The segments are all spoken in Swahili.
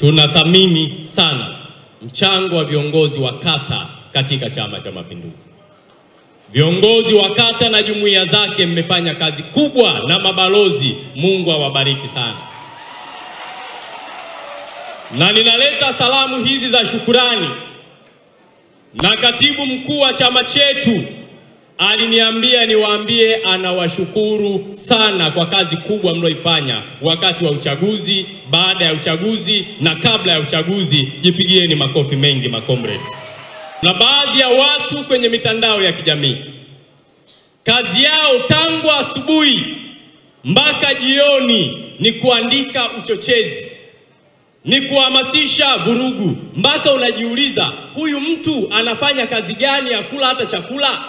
Tunathamini sana mchango wa viongozi wa kata katika Chama cha Mapinduzi. Viongozi wa kata na jumuiya zake mmefanya kazi kubwa, na mabalozi, Mungu awabariki sana. Na ninaleta salamu hizi za shukurani, na katibu mkuu wa chama chetu aliniambia niwaambie anawashukuru sana kwa kazi kubwa mlioifanya wakati wa uchaguzi, baada ya uchaguzi na kabla ya uchaguzi. Jipigieni makofi mengi makomrade. Na baadhi ya watu kwenye mitandao ya kijamii, kazi yao tangu asubuhi mpaka jioni ni kuandika uchochezi, ni kuhamasisha vurugu, mpaka unajiuliza huyu mtu anafanya kazi gani ya kula hata chakula?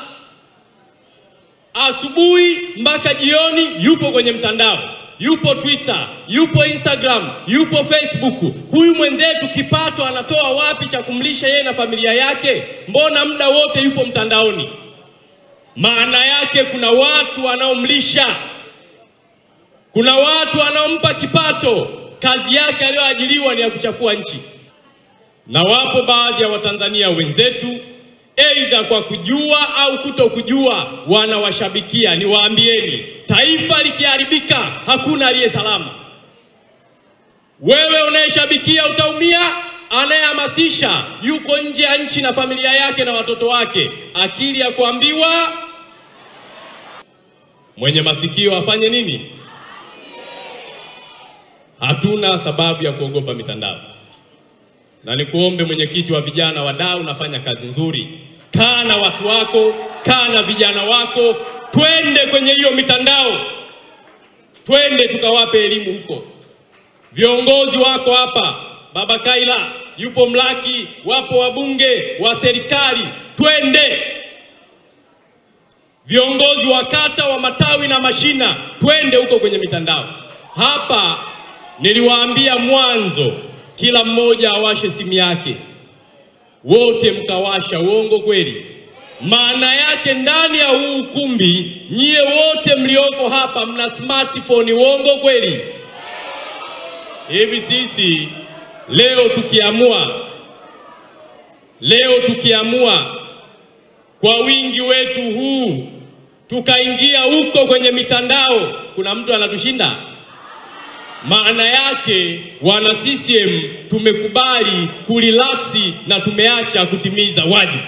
Asubuhi mpaka jioni yupo kwenye mtandao, yupo Twitter, yupo Instagram, yupo Facebook. Huyu mwenzetu kipato anatoa wapi cha kumlisha yeye na familia yake? Mbona muda wote yupo mtandaoni? Maana yake kuna watu wanaomlisha, kuna watu wanaompa kipato. Kazi yake aliyoajiriwa ni ya kuchafua nchi. Na wapo baadhi ya Watanzania wenzetu, aidha kwa kujua au kutokujua, wanawashabikia. Niwaambieni, taifa likiharibika hakuna aliye salama. Wewe unayeshabikia utaumia, anayehamasisha yuko nje ya nchi na familia yake na watoto wake. Akili ya kuambiwa, mwenye masikio afanye nini? Hatuna sababu ya kuogopa mitandao. Na nikuombe mwenyekiti wa vijana wadau, nafanya kazi nzuri. Kaa na watu wako, kaa na vijana wako, twende kwenye hiyo mitandao. Twende tukawape elimu huko. Viongozi wako hapa, Baba Kaila, yupo Mlaki, wapo wabunge wa serikali, twende. Viongozi wa kata, wa matawi na mashina, twende huko kwenye mitandao. Hapa niliwaambia mwanzo, kila mmoja awashe simu yake. Wote mkawasha, uongo kweli? Maana yake ndani ya huu ukumbi, nyie wote mlioko hapa mna smartphone, uongo kweli? Hivi sisi leo tukiamua kwa wingi wetu huu tukaingia huko kwenye mitandao, kuna mtu anatushinda? Maana yake wana CCM tumekubali kurelaksi na tumeacha kutimiza wajibu.